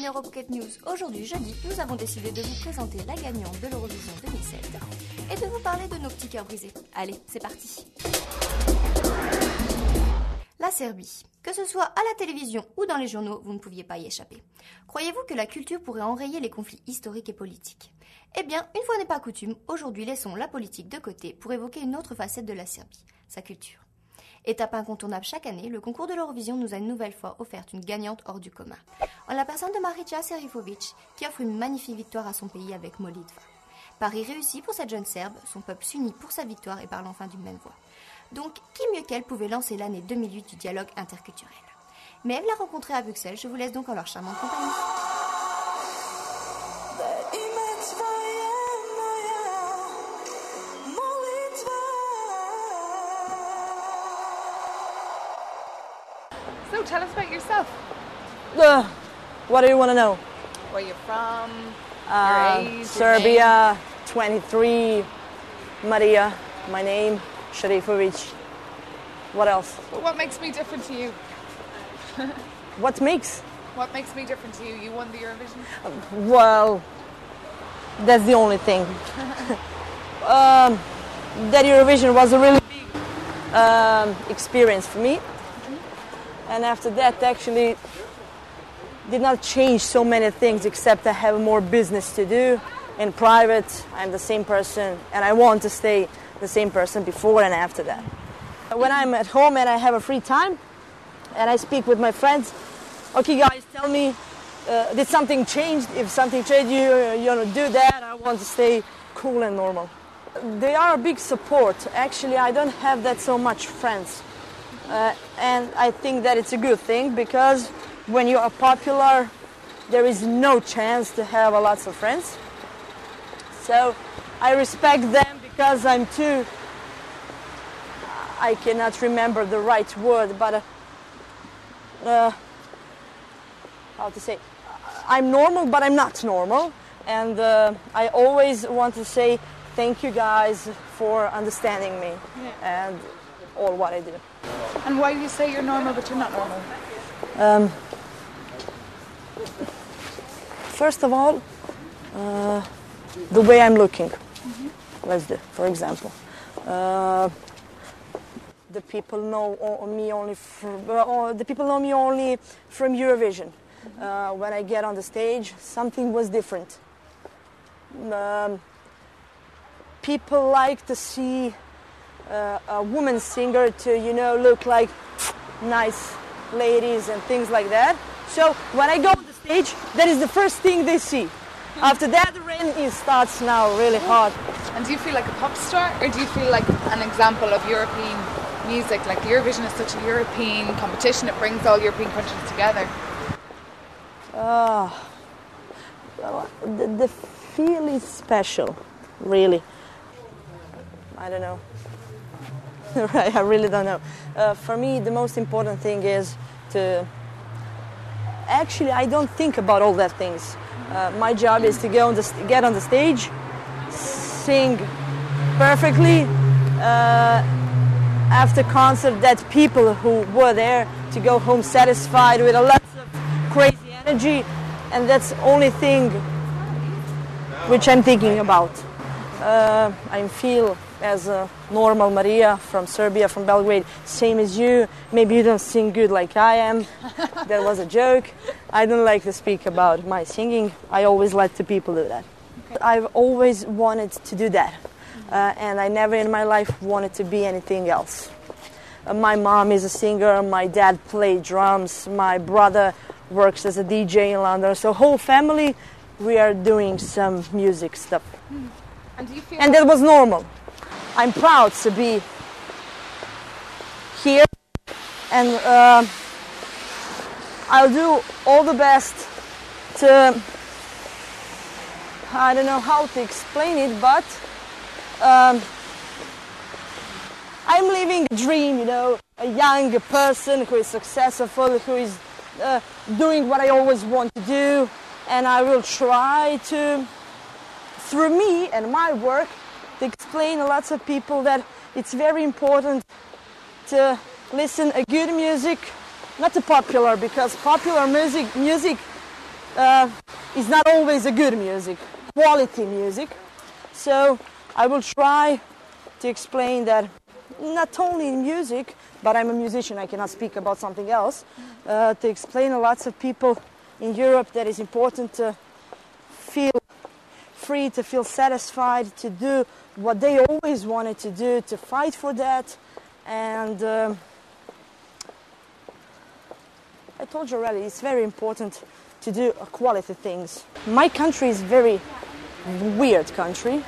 bienvenue à Rocket News. Aujourd'hui, jeudi, nous avons décidé de vous présenter la gagnante de l'Eurovision 2007 et de vous parler de nos petits cœurs brisés. Allez, c'est parti. La Serbie. Que ce soit à la télévision ou dans les journaux, vous ne pouviez pas y échapper. Croyez-vous que la culture pourrait enrayer les conflits historiques et politiques? Eh bien, une fois n'est pas coutume, aujourd'hui laissons la politique de côté pour évoquer une autre facette de la Serbie, sa culture. Étape incontournable chaque année, le concours de l'Eurovision nous a une nouvelle fois offert une gagnante hors du commun. En la personne de Marica Serifovic, qui offre une magnifique victoire à son pays avec Molitva. Pari réussi pour cette jeune Serbe, son peuple s'unit pour sa victoire et parle enfin d'une même voix. Donc, qui mieux qu'elle pouvait lancer l'année 2008 du dialogue interculturel? Mais Eve l'a rencontrée à Bruxelles, je vous laisse donc en leur charmante compagnie. So tell us about yourself. What do you want to know? Where you're from, your age, Serbia, 23, Maria, my name, Serifovic. What else? But what makes me different to you? What makes? What makes me different to you? You won the Eurovision? Well, that's the only thing. That Eurovision was a really big experience for me. And after that, actually, did not change so many things except I have more business to do. In private, I'm the same person, and I want to stay the same person before and after that. When I'm at home and I have a free time, and I speak with my friends, okay, guys, tell me, did something change? If something changed, you do that. I want to stay cool and normal. They are a big support. Actually, I don't have that so much friends. And I think that it's a good thing because when you are popular, there is no chance to have a lots of friends. So I respect them because I'm too, I cannot remember the right word, but how to say, I'm normal, but I'm not normal. And I always want to say thank you guys for understanding me and all what I do. And why do you say you're normal but you're not normal? First of all, the way I'm looking. Let's do, for example. The people know me only from Eurovision. When I get on the stage, something was different. People like to see a woman singer to, look like nice ladies and things like that. So when I go on the stage, that is the first thing they see. After that, the rain starts now really hard. And do you feel like a pop star, or do you feel like an example of European music? Like Eurovision is such a European competition, it brings all European countries together. The feel is special, really. I don't know. I really don't know. For me, the most important thing is to... Actually, I don't think about all that things. My job is to get on the stage, sing perfectly. After concert, that people who were there to go home satisfied with a lot of crazy energy, and that's the only thing which I'm thinking about. I feel as a normal Maria from Serbia, from Belgrade, same as you. Maybe you don't sing good like I am. That was a joke. I don't like to speak about my singing. I always let the people do that. Okay. I've always wanted to do that. And I never in my life wanted to be anything else. My mom is a singer, my dad played drums, my brother works as a DJ in London. So whole family, we are doing some music stuff. And do you feel that was normal. I'm proud to be here, and I'll do all the best to, I don't know how to explain it, but I'm living a dream, a young person who is successful, who is doing what I always want to do, and I will try to, through me and my work, to explain to lots of people that it's very important to listen to good music, not to popular, because popular music is not always a good music, quality music. So I will try to explain that not only in music, but I'm a musician, I cannot speak about something else, to explain to lots of people in Europe that it's important to feel free, to feel satisfied, to do what they always wanted to do, to fight for that. And I told you already, it's very important to do quality things. My country is a very weird country,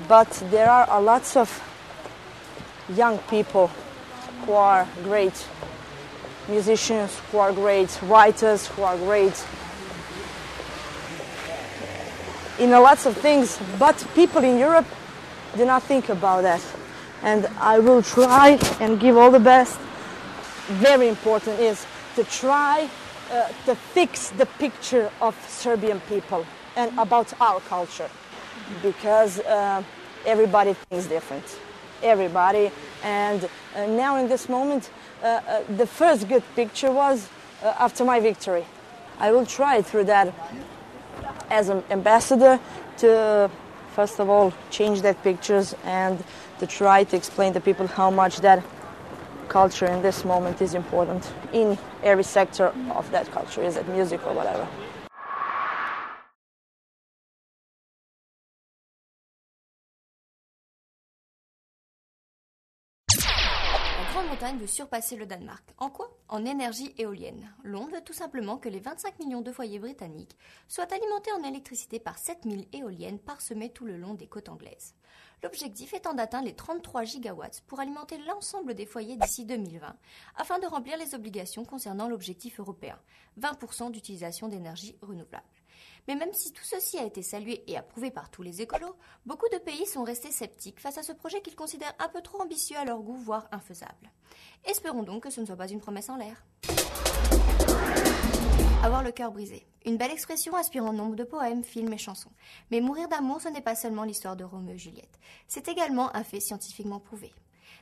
but there are lots of young people who are great musicians, who are great writers, who are great in lots of things, but people in Europe do not think about that. And I will try and give all the best. Very important is to try to fix the picture of Serbian people and about our culture, because everybody thinks different. Everybody. And now in this moment, the first good picture was after my victory. I will try through that as an ambassador to, first of all, change that pictures and to try to explain to people how much that culture in this moment is important in every sector of that culture, is it music or whatever. La Grande-Bretagne veut surpasser le Danemark. En quoi? En énergie éolienne. Londres veut tout simplement que les 25 millions de foyers britanniques soient alimentés en électricité par 7000 éoliennes parsemées tout le long des côtes anglaises. L'objectif étant d'atteindre les 33 gigawatts pour alimenter l'ensemble des foyers d'ici 2020, afin de remplir les obligations concernant l'objectif européen, 20% d'utilisation d'énergie renouvelable. Mais même si tout ceci a été salué et approuvé par tous les écolos, beaucoup de pays sont restés sceptiques face à ce projet qu'ils considèrent un peu trop ambitieux à leur goût, voire infaisable. Espérons donc que ce ne soit pas une promesse en l'air. Avoir le cœur brisé. Une belle expression inspirant nombre de poèmes, films et chansons. Mais mourir d'amour, ce n'est pas seulement l'histoire de Roméo et Juliette. C'est également un fait scientifiquement prouvé.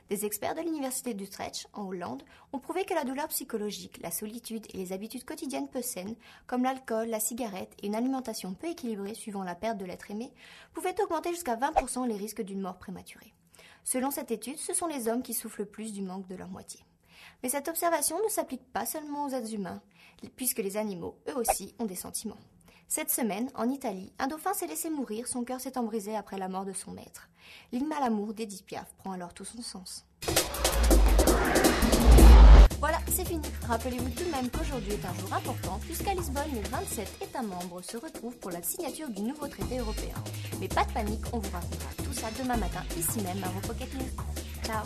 Des experts de l'université d'Utrecht, en Hollande, ont prouvé que la douleur psychologique, la solitude et les habitudes quotidiennes peu saines, comme l'alcool, la cigarette et une alimentation peu équilibrée suivant la perte de l'être aimé, pouvaient augmenter jusqu'à 20% les risques d'une mort prématurée. Selon cette étude, ce sont les hommes qui souffrent le plus du manque de leur moitié. Mais cette observation ne s'applique pas seulement aux êtres humains, puisque les animaux, eux aussi, ont des sentiments. Cette semaine, en Italie, un dauphin s'est laissé mourir, son cœur s'étant brisé après la mort de son maître. L'hymne à l'amour d'Édith Piaf prend alors tout son sens. Voilà, c'est fini. Rappelez-vous tout de même qu'aujourd'hui est un jour important, puisqu'à Lisbonne, les 27 États membres se retrouvent pour la signature du nouveau traité européen. Mais pas de panique, on vous racontera tout ça demain matin, ici même à vos Pocket News. Ciao!